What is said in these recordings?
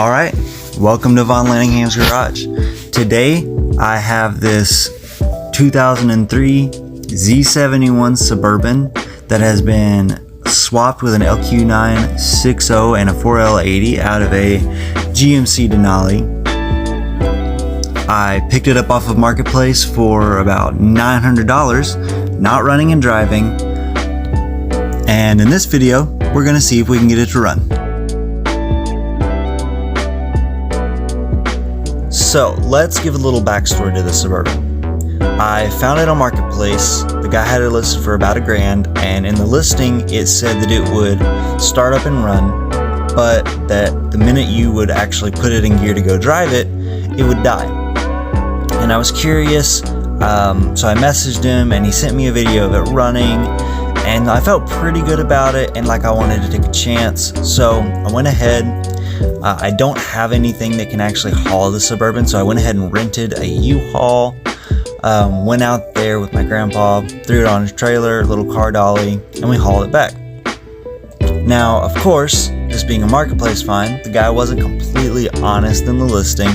Alright, welcome to Von Lanningham's Garage. Today I have this 2003 Z71 Suburban that has been swapped with an LQ9 6.0 and a 4L80 out of a GMC Denali. I picked it up off of Marketplace for about $900, not running and driving, and in this video we're going to see if we can get it to run. So let's give a little backstory to the Suburban. I found it on Marketplace. The guy had it listed for about $1,000, and in the listing it said that it would start up and run, but that the minute you would actually put it in gear to go drive it, it would die. And I was curious, so I messaged him and he sent me a video of it running, and I felt pretty good about it and like I wanted to take a chance. So I went ahead. I don't have anything that can actually haul the Suburban, so I went ahead and rented a U-Haul. Went out there with my grandpa, threw it on his trailer, little car dolly, and we hauled it back. Now, of course, this being a Marketplace find, the guy wasn't completely honest in the listing.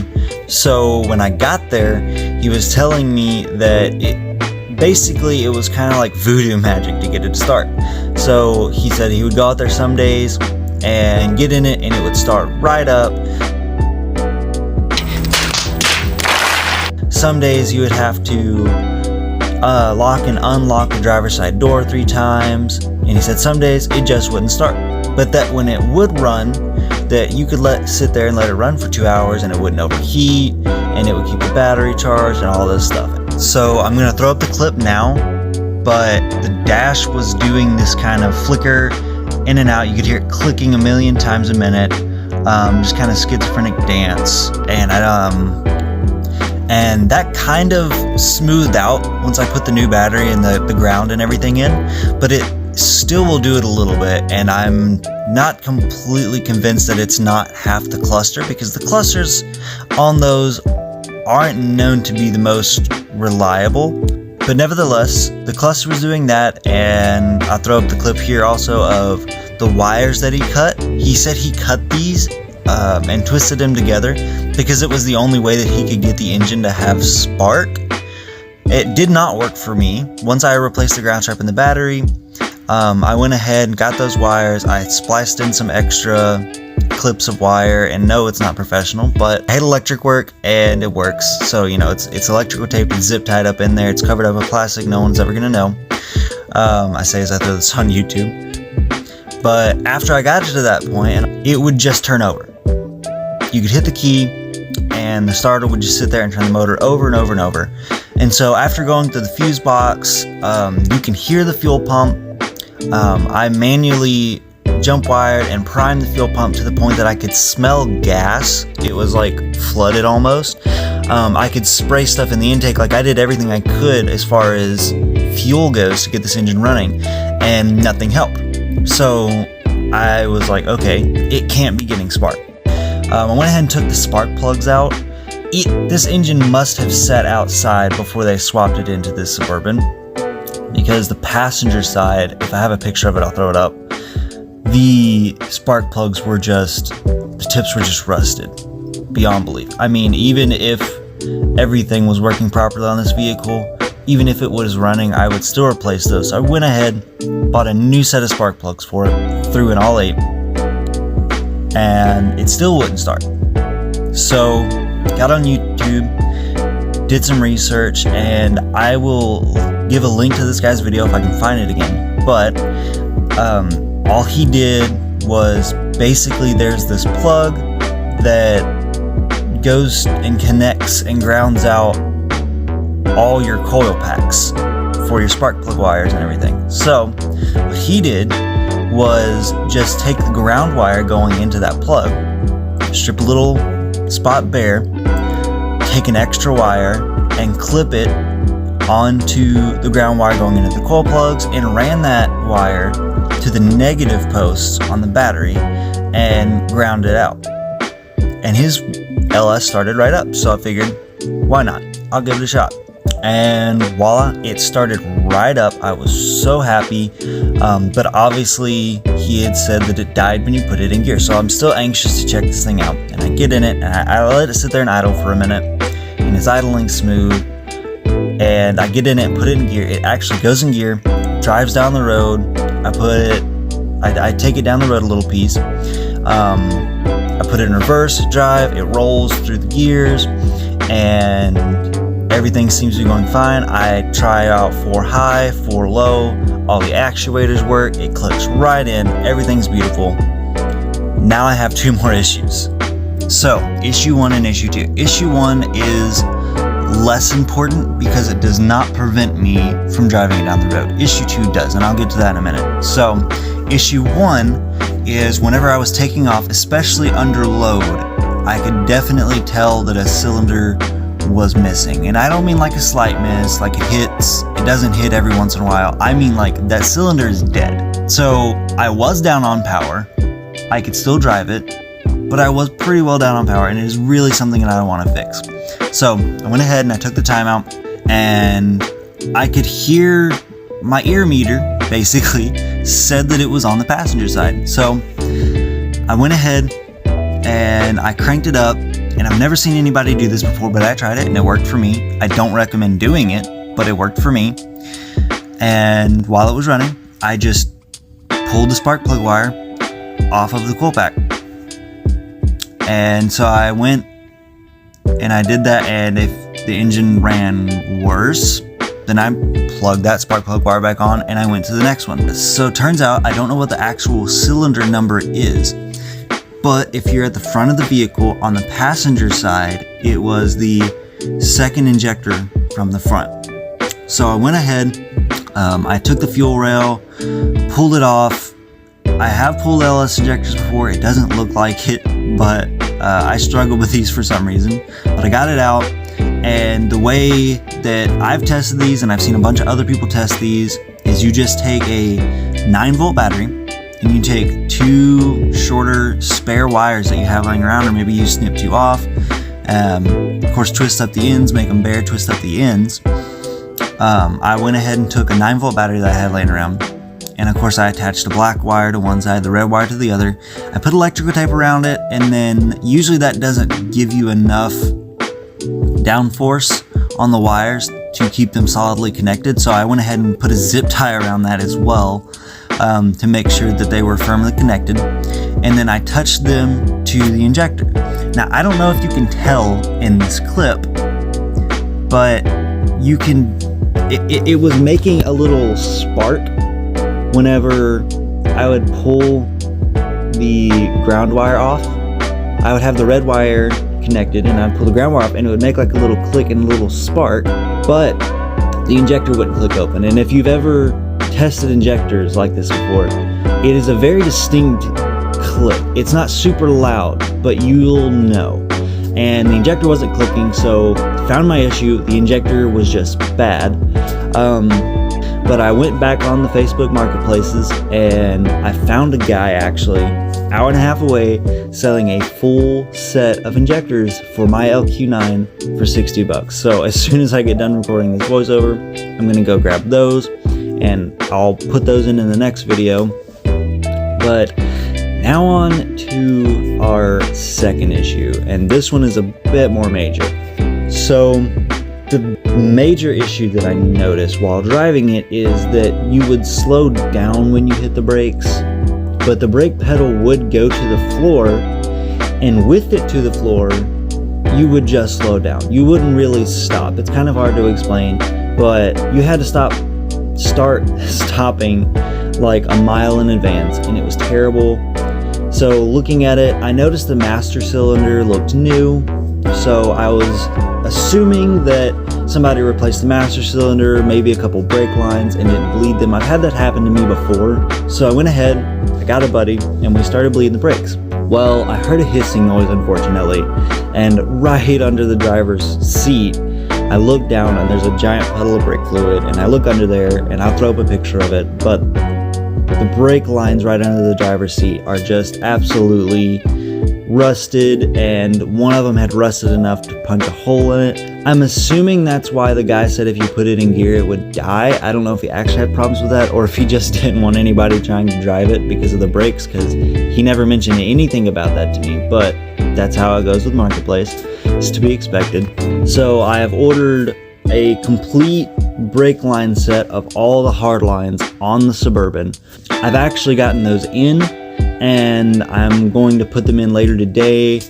So when I got there, he was telling me that it was kind of like voodoo magic to get it to start. So he said he would go out there some days and get in it and it would start right up. Some days you would have to lock and unlock the driver's side door 3 times, and he said some days it just wouldn't start, but that when it would run, that you could sit there and let it run for 2 hours and it wouldn't overheat and it would keep the battery charged and all this stuff. So I'm gonna throw up the clip now, but the dash was doing this kind of flicker in and out. You could hear it clicking a million times a minute, just kind of schizophrenic dance, and that kind of smoothed out once I put the new battery and the ground and everything in, but it still will do it a little bit, and I'm not completely convinced that it's not half the cluster, because the clusters on those aren't known to be the most reliable. But nevertheless, the cluster was doing that, and I'll throw up the clip here also of the wires that he cut. He said he cut these and twisted them together because it was the only way that he could get the engine to have spark. It did not work for me. Once I replaced the ground strap in the battery, I went ahead and got those wires. I spliced in some extra clips of wire, and no, it's not professional, but I had electric work and it works. So you know, it's electrical tape, it's zip tied up in there, it's covered up with plastic, no one's ever gonna know. I say as I throw this on YouTube. But after I got it to that point, it would just turn over. You could hit the key and the starter would just sit there and turn the motor over and over and over. And so after going through the fuse box, you can hear the fuel pump. I manually jump wired and primed the fuel pump to the point that I could smell gas. It was like flooded almost. I could spray stuff in the intake. Like, I did everything I could as far as fuel goes to get this engine running, and nothing helped. So I was like, okay, it can't be getting spark. I went ahead and took the spark plugs out. This engine must have sat outside before they swapped it into this Suburban, because the passenger side, if I have a picture of it, I'll throw it up, the spark plugs were the tips were just rusted beyond belief. I mean, even if everything was working properly on this vehicle, even if it was running, I would still replace those. So I went ahead, bought a new set of spark plugs for it, threw in all 8, and it still wouldn't start. So got on YouTube, did some research, and I will give a link to this guy's video if I can find it again. But all he did was basically, there's this plug that goes and connects and grounds out all your coil packs for your spark plug wires and everything. So what he did was just take the ground wire going into that plug, strip a little spot bare, take an extra wire and clip it onto the ground wire going into the coil plugs, and ran that wire to the negative posts on the battery and ground it out. And his LS started right up, so I figured, why not? I'll give it a shot. and voila, it started right up. I was so happy, but obviously he had said that it died when you put it in gear, so I'm still anxious to check this thing out. And I get in it, and I let it sit there and idle for a minute, and it's idling smooth, and I get in it and put it in gear. It actually goes in gear, drives down the road. I take it down the road a little piece. I put it in reverse drive, it rolls through the gears, and everything seems to be going fine. I try out 4 high, 4 low, all the actuators work, it clicks right in, everything's beautiful. Now I have 2 more issues. So, issue 1 and issue 2. Issue 1 is less important because it does not prevent me from driving it down the road. Issue 2 does, and I'll get to that in a minute. So, issue 1 is whenever I was taking off, especially under load, I could definitely tell that a cylinder was missing. And I don't mean like a slight miss, like it doesn't hit every once in a while. I mean like that cylinder is dead. So I was down on power. I could still drive it, but I was pretty well down on power, and it is really something that I want to fix. So I went ahead and I took the time out, and I could hear my ear meter basically said that it was on the passenger side. So I went ahead and I cranked it up, and I've never seen anybody do this before, but I tried it and it worked for me. I don't recommend doing it, but it worked for me. And while it was running, I just pulled the spark plug wire off of the coil pack. And so I went and I did that, and if the engine ran worse, then I plugged that spark plug wire back on and I went to the next one. So it turns out, I don't know what the actual cylinder number is, but if you're at the front of the vehicle on the passenger side, it was the second injector from the front. So I went ahead, I took the fuel rail, pulled it off. I have pulled LS injectors before, it doesn't look like it, but I struggle with these for some reason. But I got it out, and the way that I've tested these, and I've seen a bunch of other people test these, is you just take a 9-volt battery, and you take 2 shorter spare wires that you have lying around, or maybe you snip 2 off. Of course, twist up the ends, make them bare, twist up the ends. I went ahead and took a 9-volt battery that I had laying around, and of course I attached the black wire to one side, the red wire to the other. I put electrical tape around it, and then usually that doesn't give you enough downforce on the wires to keep them solidly connected, so I went ahead and put a zip tie around that as well, to make sure that they were firmly connected. And then I touched them to the injector. Now I don't know if you can tell in this clip, but you can, it was making a little spark whenever I would pull the ground wire off. I would have the red wire connected, and I'd pull the ground wire off, and it would make like a little click and a little spark, but the injector wouldn't click open. And if you've ever tested injectors like this before, it is a very distinct click. It's not super loud, but you'll know. And the injector wasn't clicking, so found my issue. The injector was just bad. But I went back on the Facebook marketplaces, and I found a guy actually hour and a half away selling a full set of injectors for my LQ9 for $60. So as soon as I get done recording this voiceover, I'm gonna go grab those, and I'll put those in the next video. But now on to our second issue, and this one is a bit more major. So the major issue that I noticed while driving it is that you would slow down when you hit the brakes, but the brake pedal would go to the floor, and with it to the floor, you would just slow down. You wouldn't really stop. It's kind of hard to explain, but you had to start stopping like a mile in advance, and it was terrible. So looking at it, I noticed the master cylinder looked new, so I was assuming that somebody replaced the master cylinder, maybe a couple brake lines, and didn't bleed them. I've had that happen to me before, so I went ahead, I got a buddy, and we started bleeding the brakes. Well, I heard a hissing noise, unfortunately, and right under the driver's seat, I look down and there's a giant puddle of brake fluid, and I look under there, and I'll throw up a picture of it, but the brake lines right under the driver's seat are just absolutely rusted, and one of them had rusted enough to punch a hole in it. I'm assuming that's why the guy said if you put it in gear it would die. I don't know if he actually had problems with that or if he just didn't want anybody trying to drive it because of the brakes, because he never mentioned anything about that to me, but that's how it goes with Marketplace. It's to be expected. So I have ordered a complete brake line set of all the hard lines on the Suburban. I've actually gotten those in, and I'm going to put them in later today.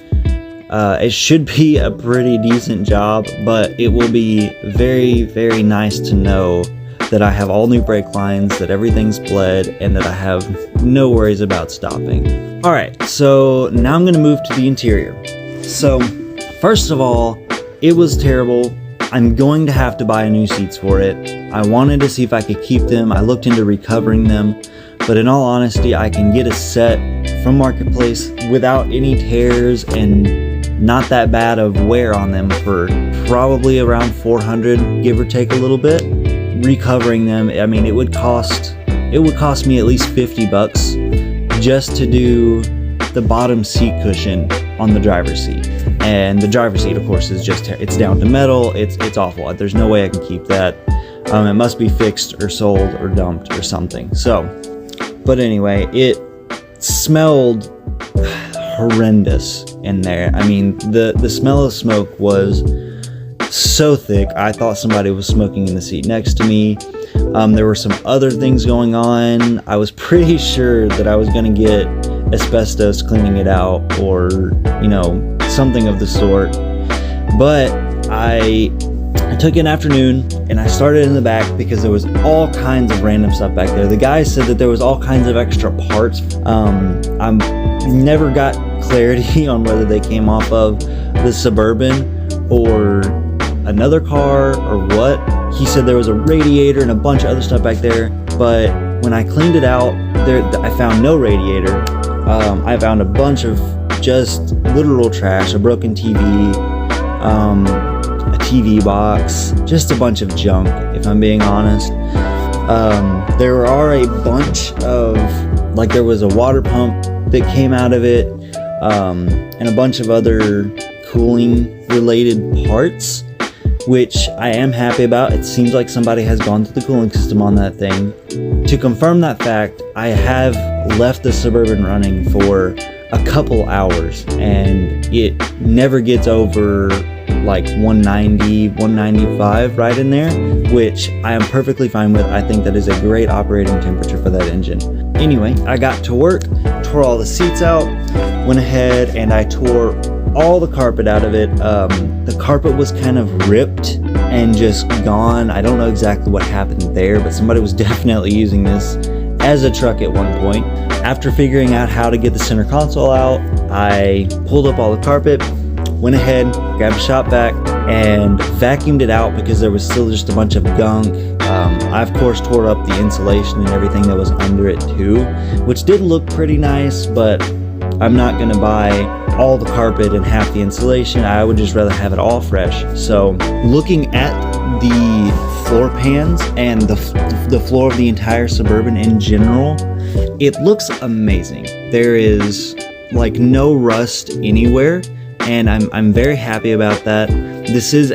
It should be a pretty decent job, but it will be very, very nice to know that I have all new brake lines, that everything's bled, and that I have no worries about stopping. Alright, so now I'm going to move to the interior. So, first of all, it was terrible. I'm going to have to buy new seats for it. I wanted to see if I could keep them. I looked into recovering them, but in all honesty, I can get a set from Marketplace without any tears and not that bad of wear on them for probably around $400, give or take a little bit. Recovering them, I mean, it would cost me at least $50 just to do the bottom seat cushion on the driver's seat. And the driver's seat, of course, is just, it's down to metal. It's awful. There's no way I can keep that. It must be fixed or sold or dumped or something. So, but anyway, it smelled horrendous in there. I mean, the smell of smoke was so thick. I thought somebody was smoking in the seat next to me. There were some other things going on. I was pretty sure that I was going to get asbestos cleaning it out, or, you know, something of the sort. But I took an afternoon and I started in the back because there was all kinds of random stuff back there. The guy said that there was all kinds of extra parts. I never got clarity on whether they came off of the Suburban or another car or what. He said there was a radiator and a bunch of other stuff back there, but when I cleaned it out, I found no radiator. I found a bunch of just literal trash, a broken TV, a TV box, just a bunch of junk, if I'm being honest. There are a bunch of, like, there was a water pump that came out of it, and a bunch of other cooling related parts, which I am happy about. It seems like somebody has gone through the cooling system on that thing. To confirm that fact, I have left the Suburban running for a couple hours, and it never gets over like 190, 195 right in there, which I am perfectly fine with. I think that is a great operating temperature for that engine. Anyway, I got to work, tore all the seats out, went ahead and I tore all the carpet out of it. The carpet was kind of ripped and just gone. I don't know exactly what happened there, but somebody was definitely using this as a truck at one point. After figuring out how to get the center console out, I pulled up all the carpet, went ahead, grabbed a shop vac, and vacuumed it out because there was still just a bunch of gunk. I of course tore up the insulation and everything that was under it too, which did look pretty nice, but I'm not gonna buy all the carpet and half the insulation. I would just rather have it all fresh. So looking at the floor pans and the floor of the entire Suburban in general, it looks amazing. There is like no rust anywhere, and I'm very happy about that. This is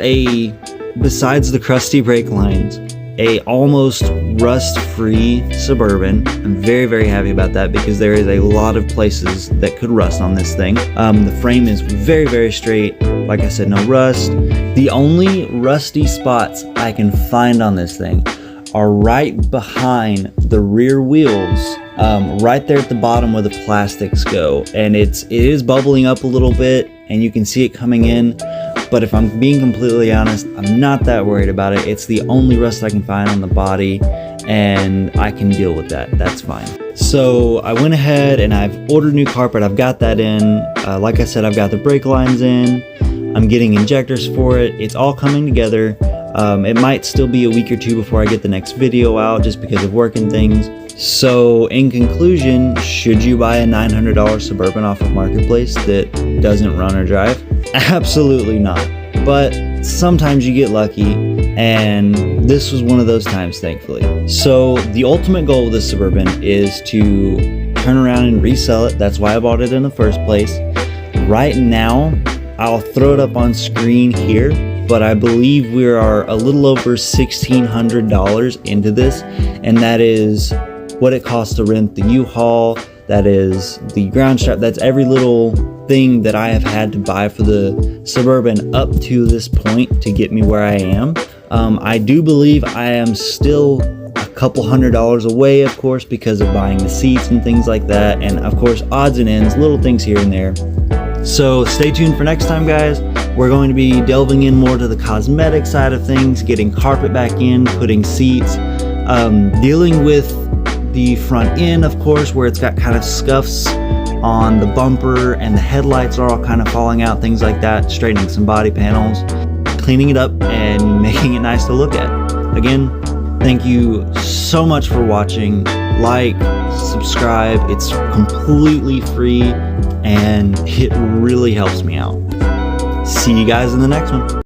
besides the crusty brake lines, a almost rust-free Suburban. I'm very, very happy about that because there is a lot of places that could rust on this thing. The frame is very, very straight. Like I said, no rust. The only rusty spots I can find on this thing are right behind the rear wheels, right there at the bottom where the plastics go. And it is bubbling up a little bit and you can see it coming in. But if I'm being completely honest, I'm not that worried about it. It's the only rust I can find on the body, and I can deal with that. That's fine. So I went ahead and I've ordered new carpet. I've got that in. Like I said, I've got the brake lines in. I'm getting injectors for it. It's all coming together. It might still be a week or two before I get the next video out just because of work and things. So in conclusion, should you buy a $900 Suburban off of Marketplace that doesn't run or drive? Absolutely not. But sometimes you get lucky, and this was one of those times, thankfully. So the ultimate goal of this Suburban is to turn around and resell it. That's why I bought it in the first place. Right now, I'll throw it up on screen here, but I believe we are a little over $1,600 into this, and that is what it costs to rent the U-Haul, that is the ground strap, that's every little thing that I have had to buy for the Suburban up to this point to get me where I am. I do believe I am still a couple $100 away, of course, because of buying the seats and things like that, and of course odds and ends, little things here and there. So stay tuned for next time, guys. We're going to be delving in more to the cosmetic side of things, getting carpet back in, putting seats, dealing with the front end, of course, where it's got kind of scuffs on the bumper and the headlights are all kind of falling out, things like that, straightening some body panels, cleaning it up and making it nice to look at. Again, thank you so much for watching. Like, subscribe, it's completely free and it really helps me out. See you guys in the next one.